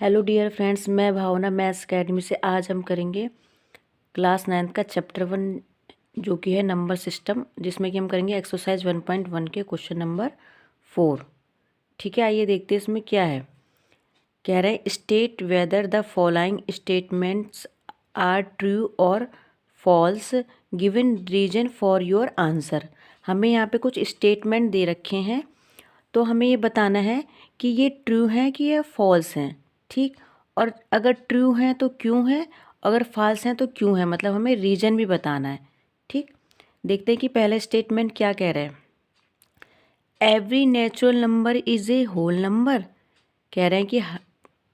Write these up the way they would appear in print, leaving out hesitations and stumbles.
Hello dear friends, मैं भावना maths academy से। आज हम करेंगे क्लास 9th का चैप्टर 1 जो कि है नंबर सिस्टम, जिसमें कि हम करेंगे एक्सरसाइज 1.1 के क्वेश्चन नंबर 4। ठीक है, आइए देखते हैं इसमें क्या है। कह रहे हैं state whether the following statements are true और false, given reason for your answer. हमें यहाँ पे कुछ स्टेटमेंट दे रखे हैं, तो हमें ये बताना है कि ये ट्रू हैं कि ये फॉल्स हैं। ठीक, और अगर ट्रू हैं तो क्यों है, अगर फॉल्स हैं तो क्यों है, मतलब हमें रीजन भी बताना है। ठीक, देखते हैं कि पहले स्टेटमेंट क्या कह रहे हैं। Every natural number is a whole number. कह रहे हैं कि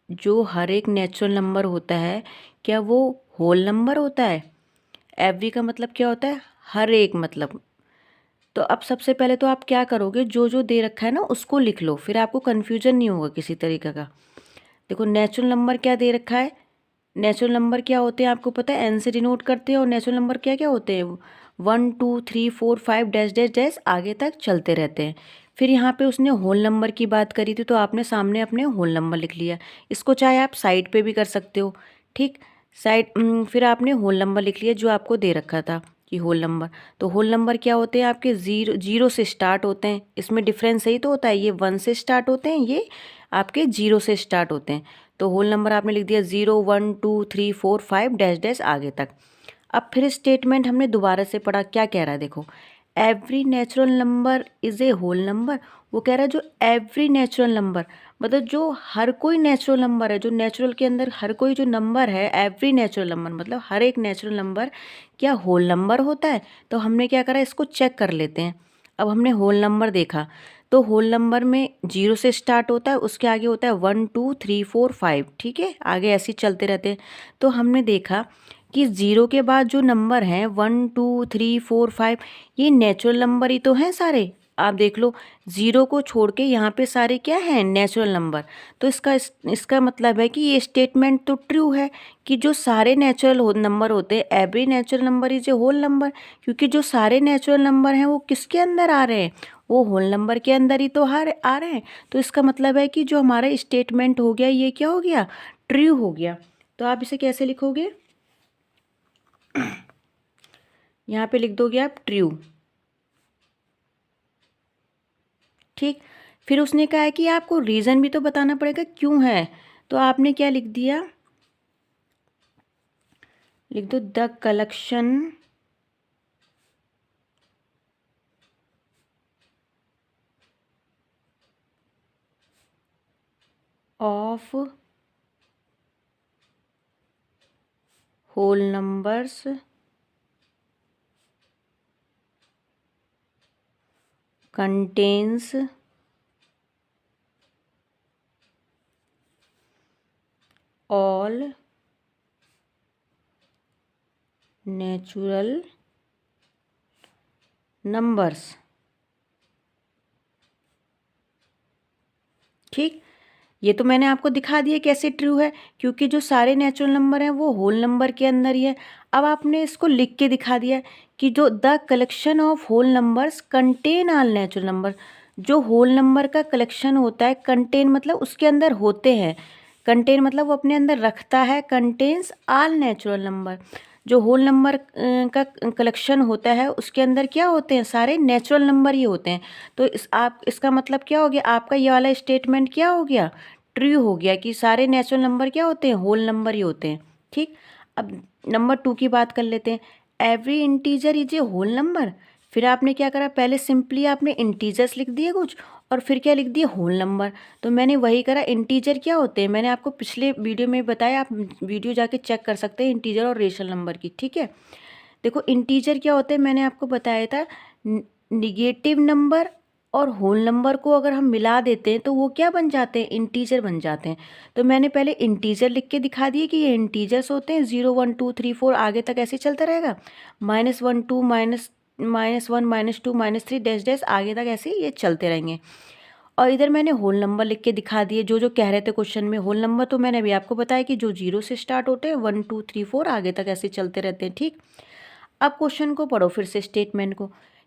जो हर एक नेचुरल नंबर होता है, क्या वो होल नंबर होता है। एवरी का मतलब क्या होता है, हर एक मतलब। तो अब सबसे पहले तो आप क्या करोगे, जो जो दे रखा है ना उसको लिख लो, फिर आपको कन्फ्यूजन नहीं होगा किसी तरीके का। देखो नेचुरल नंबर क्या दे रखा है। नेचुरल नंबर क्या होते हैं आपको पता है, एन से डिनोट करते हैं। और नेचुरल नंबर क्या क्या होते हैं, 1 2 3 4 5 डैश डैश डैश आगे तक चलते रहते हैं। फिर यहाँ पे उसने होल नंबर की बात करी थी, तो आपने सामने अपने होल नंबर लिख लिया। इसको चाहे आप साइड पे भी कर सकते हो। ठीक, फिर आपने होल नंबर लिख लिया जो आपको दे रखा था कि होल नंबर। तो होल नंबर क्या होते हैं आपके, जीरो जीरो से स्टार्ट होते हैं। इसमें डिफरेंस यही तो होता है, ये 1 से स्टार्ट होते हैं, ये आपके 0 से स्टार्ट होते हैं। तो होल नंबर आपने लिख दिया 0 1 2 3 4 5 डैश डैश आगे तक। अब फिर स्टेटमेंट हमने दोबारा से पढ़ा, क्या कह रहा है देखो। Every natural number is a whole number. वो कह रहा है जो एवरी नेचुरल नंबर, मतलब जो हर कोई नेचुरल नंबर है, जो नेचुरल के अंदर हर कोई जो नंबर है, एवरी नेचुरल नंबर मतलब हर एक नेचुरल नंबर क्या होल नंबर होता है। तो हमने क्या करा, इसको चेक कर लेते हैं। अब हमने होल नंबर देखा, तो होल नंबर में 0 से स्टार्ट होता है, उसके आगे होता है 1 2 3 4 5। ठीक है, आगे ऐसे ही चलते रहते हैं। तो हमने देखा कि 0 के बाद जो नंबर हैं 1 2 3 4 5, ये नेचुरल नंबर ही तो हैं सारे। आप देख लो, 0 को छोड़ के यहाँ पे सारे क्या हैं, नेचुरल नंबर। तो इसका मतलब है कि ये स्टेटमेंट तो ट्रू है कि जो सारे नेचुरल नंबर होते हैं, every natural number is a whole number. क्योंकि जो सारे नेचुरल नंबर हैं वो किसके अंदर आ रहे हैं, वो होल नंबर के अंदर ही तो आ रहे हैं। तो इसका मतलब है कि जो हमारा स्टेटमेंट हो गया, ये क्या हो गया, ट्रू हो गया। तो आप इसे कैसे लिखोगे, यहाँ पे लिख दोगे आप ट्रू। ठीक, फिर उसने कहा है कि आपको रीज़न भी तो बताना पड़ेगा क्यों है। तो आपने क्या लिख दिया, लिख दो the collection of whole numbers contains all natural numbers. ठीक, ये तो मैंने आपको दिखा दिया कैसे ट्रू है, क्योंकि जो सारे नेचुरल नंबर हैं वो होल नंबर के अंदर ही है। अब आपने इसको लिख के दिखा दिया कि जो the collection of whole numbers contain all natural number. जो होल नंबर का कलेक्शन होता है, कंटेन मतलब उसके अंदर होते हैं, कंटेन मतलब वो अपने अंदर रखता है, कंटेन्स ऑल नेचुरल नंबर। जो होल नंबर का कलेक्शन होता है उसके अंदर क्या होते हैं, सारे नेचुरल नंबर ही होते हैं। तो इसका मतलब क्या हो गया, आपका ये वाला स्टेटमेंट क्या हो गया, ट्रू हो गया कि सारे नेचुरल नंबर क्या होते हैं, होल नंबर ही होते हैं। ठीक, अब नंबर 2 की बात कर लेते हैं। Every integer is a whole number. फिर आपने क्या करा, पहले सिंपली आपने इंटीजर्स लिख दिए कुछ, और फिर क्या लिख दिए, होल नंबर। तो मैंने वही करा। इंटीजर क्या होते हैं, मैंने आपको पिछले वीडियो में बताया, आप वीडियो जाके चेक कर सकते हैं इंटीजर और रेशनल नंबर की। ठीक है, देखो इंटीजर क्या होते हैं, मैंने आपको बताया था, निगेटिव नंबर और होल नंबर को अगर हम मिला देते हैं तो वो क्या बन जाते हैं, इंटीजर बन जाते हैं। तो मैंने पहले इंटीजर लिख के दिखा दिए कि ये इंटीजर्स होते हैं, 0 1 2 3 4 आगे तक ऐसे चलता रहेगा, -1 2 -1 -2 -3 डैश डैश आगे तक ऐसे ये चलते रहेंगे। और इधर मैंने होल नंबर लिख के दिखा दिए जो जो कह रहे थे क्वेश्चन में। होल नंबर तो मैंने अभी आपको बताया कि जो 0 से स्टार्ट होते हैं, 1 2 3 4 आगे तक ऐसे चलते रहते हैं। ठीक, अब क्वेश्चन को पढ़ो फिर से, स्टेटमेंट को।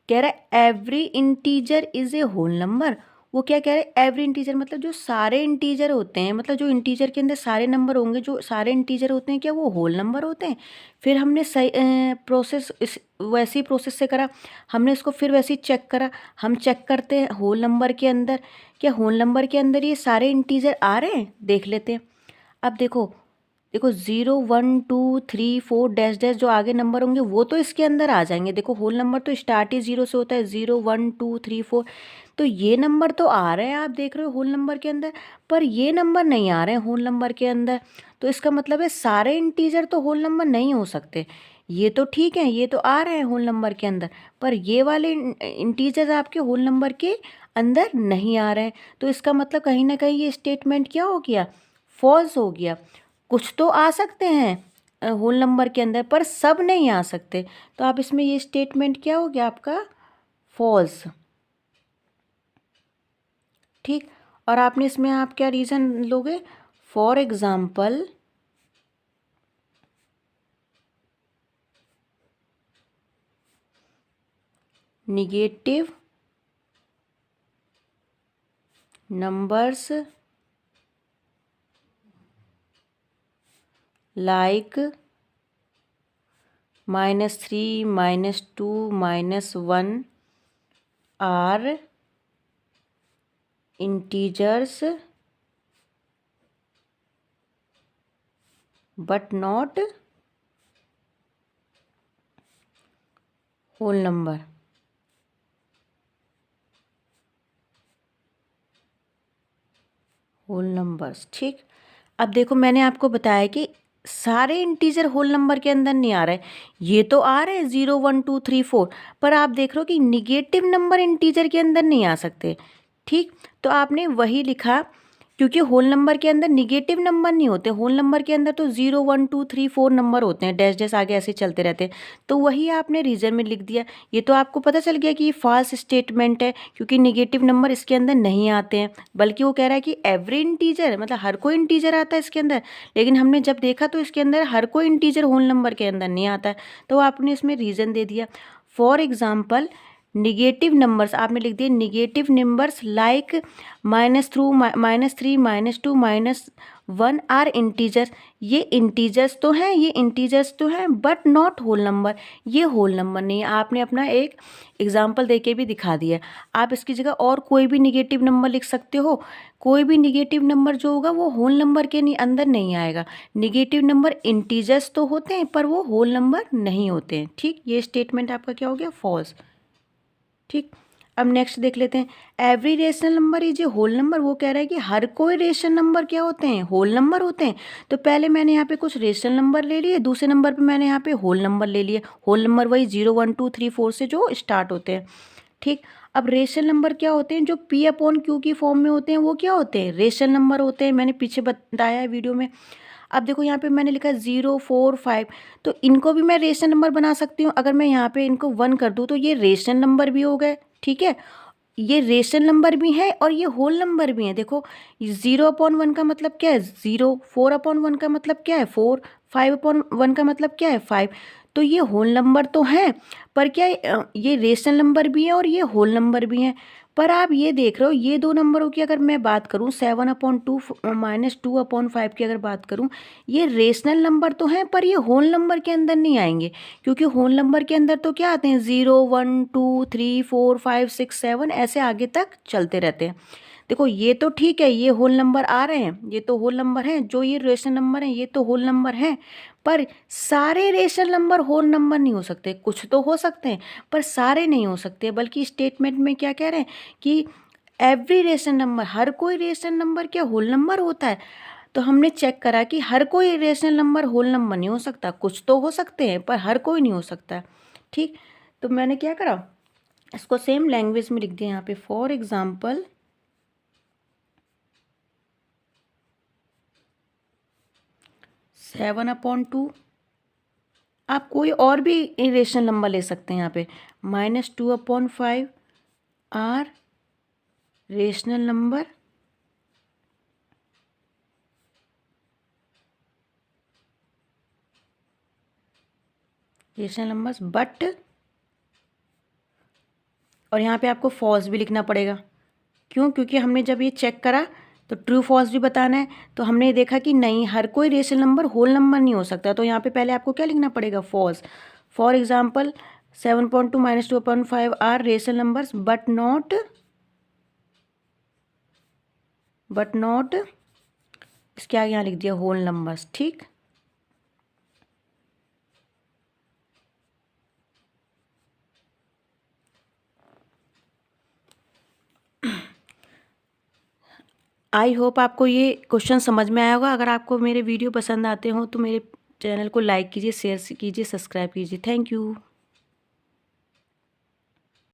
कह रहा है every integer is a whole number. वो क्या कह रहे हैं, एवरी इंटीजर मतलब जो सारे इंटीजर होते हैं, मतलब जो इंटीजर के अंदर सारे नंबर होंगे, जो सारे इंटीजर होते हैं क्या वो होल नंबर होते हैं। फिर हमने सही प्रोसेस इस वैसी प्रोसेस से करा, हमने इसको फिर वैसे ही चेक करा। हम चेक करते हैं होल नंबर के अंदर, क्या होल नंबर के अंदर ये सारे इंटीजर आ रहे हैं, देख लेते हैं। अब देखो देखो 0 1 2 3 4 डैश डैश जो आगे नंबर होंगे वो तो इसके अंदर आ जाएंगे। देखो होल नंबर तो स्टार्ट ही 0 से होता है, 0 1 2 3 4, तो ये नंबर तो आ रहे हैं, आप देख रहे हो होल नंबर के अंदर। पर ये नंबर नहीं आ रहे हैं होल नंबर के अंदर, तो इसका मतलब है सारे इंटीजर तो होल नंबर नहीं हो सकते। ये तो ठीक है, ये तो आ रहे हैं होल नंबर के अंदर, पर ये वाले इंटीजर आपके होल नंबर के अंदर नहीं आ रहे हैं। तो इसका मतलब कहीं ना कहीं ये स्टेटमेंट क्या हो गया, फॉल्स हो गया। कुछ तो आ सकते हैं होल नंबर के अंदर, पर सब नहीं आ सकते। तो आप इसमें ये स्टेटमेंट क्या हो गया आपका, फॉल्स। ठीक, और आपने इसमें आप क्या रीज़न लोगे, for example negative numbers like -3 -2 -1 are integers but not whole number. Whole numbers, ठीक। अब देखो मैंने आपको बताया कि सारे इंटीजर होल नंबर के अंदर नहीं आ रहे, ये तो आ रहे हैं 0 1 2 3 4, पर आप देख रहे हो कि निगेटिव नंबर इंटीजर के अंदर नहीं आ सकते। ठीक, तो आपने वही लिखा, क्योंकि होल नंबर के अंदर निगेटिव नंबर नहीं होते, होल नंबर के अंदर तो 0 1 2 3 4 नंबर होते हैं, डैश डैश आगे ऐसे चलते रहते हैं। तो वही आपने रीजन में लिख दिया। ये तो आपको पता चल गया कि ये फॉल्स स्टेटमेंट है, क्योंकि निगेटिव नंबर इसके अंदर नहीं आते हैं। बल्कि वो कह रहा है कि एवरी इंटीजर, मतलब हर कोई इंटीजर आता है इसके अंदर, लेकिन हमने जब देखा तो इसके अंदर हर कोई इंटीजर होल नंबर के अंदर नहीं आता है। तो आपने इसमें रीज़न दे दिया। फॉर एग्जाम्पल निगेटिव नंबर्स आपने लिख दिए, negative numbers like -3 -2 -1 are integers. ये इंटीजर्स तो हैं, ये इंटीजर्स तो हैं, बट नॉट होल नंबर, ये होल नंबर नहीं है। आपने अपना एक एग्जाम्पल देके भी दिखा दिया। आप इसकी जगह और कोई भी निगेटिव नंबर लिख सकते हो। कोई भी निगेटिव नंबर जो होगा वो होल नंबर के अंदर नहीं आएगा। निगेटिव नंबर इंटीजर्स तो होते हैं, पर वो होल नंबर नहीं होते हैं। ठीक, ये स्टेटमेंट आपका क्या हो गया, फॉल्स। ठीक, अब नेक्स्ट देख लेते हैं। Every rational number is a whole number. वो कह रहा है कि हर कोई रेशनल नंबर क्या होते हैं, होल नंबर होते हैं। तो पहले मैंने यहाँ पे कुछ रेशनल नंबर ले लिए, दूसरे नंबर पे मैंने यहाँ पे होल नंबर ले लिए। होल नंबर वही 0 1 2 3 4 से जो स्टार्ट होते हैं। ठीक, अब रेशनल नंबर क्या होते हैं, जो P/Q की फॉर्म में होते हैं वो क्या होते हैं, रेशनल नंबर होते हैं। मैंने पीछे बताया है वीडियो में। अब देखो यहाँ पे मैंने लिखा 0 4 5, तो इनको भी मैं रेशनल नंबर बना सकती हूँ। अगर मैं यहाँ पे इनको 1 कर दूँ तो ये रेशनल नंबर भी हो गए। ठीक है, ये रेशनल नंबर भी है और ये होल नंबर भी है। देखो 0/1 का मतलब क्या है, 0, 4/1 का मतलब क्या है, 4, 5/1 का मतलब क्या है, 5। तो ये होल नंबर तो हैं, पर क्या ये रेशनल नंबर भी है और ये होल नंबर भी हैं। पर आप ये देख रहे हो, ये दो नंबरों की अगर मैं बात करूं, 7/2 -2/5 की अगर बात करूं, ये रेशनल नंबर तो हैं, पर ये होल नंबर के अंदर नहीं आएंगे। क्योंकि होल नंबर के अंदर तो क्या आते हैं, 0 1 2 3 4 5 6 7 ऐसे आगे तक चलते रहते हैं। देखो ये तो ठीक है, ये होल नंबर आ रहे हैं, ये तो होल नंबर हैं। जो ये रेशनल नंबर हैं ये तो होल नंबर हैं, पर सारे रेशनल नंबर होल नंबर नहीं हो सकते। कुछ तो हो सकते हैं, पर सारे नहीं हो सकते। बल्कि स्टेटमेंट में क्या कह रहे हैं कि एवरी रेशनल नंबर, हर कोई रेशनल नंबर क्या होल नंबर होता है। तो हमने चेक करा कि हर कोई रेशनल नंबर होल नंबर नहीं हो सकता। कुछ तो हो सकते हैं, पर हर कोई नहीं हो सकता। ठीक, तो मैंने क्या करा, इसको सेम लैंग्वेज में लिख दिया यहाँ पे। फॉर एग्जाम्पल 7/2, आप कोई और भी रेशनल नंबर ले सकते हैं यहाँ पे। -2/5 आर रेशनल नंबर बट, और यहाँ पे आपको फॉल्स भी लिखना पड़ेगा। क्यों? क्योंकि हमने जब ये चेक करा तो ट्रू फॉल्स भी बताना है, तो हमने देखा कि नहीं, हर कोई रेशनल नंबर होल नंबर नहीं हो सकता। तो यहाँ पे पहले आपको क्या लिखना पड़ेगा? False. For example 7.2 - 2.5 are rational numbers but not इसके आगे यहाँ लिख दिया होल नंबर्स। ठीक, आई होप आपको ये क्वेश्चन समझ में आया होगा। अगर आपको मेरे वीडियो पसंद आते हो तो मेरे चैनल को लाइक कीजिए, शेयर कीजिए, सब्सक्राइब कीजिए। Thank you.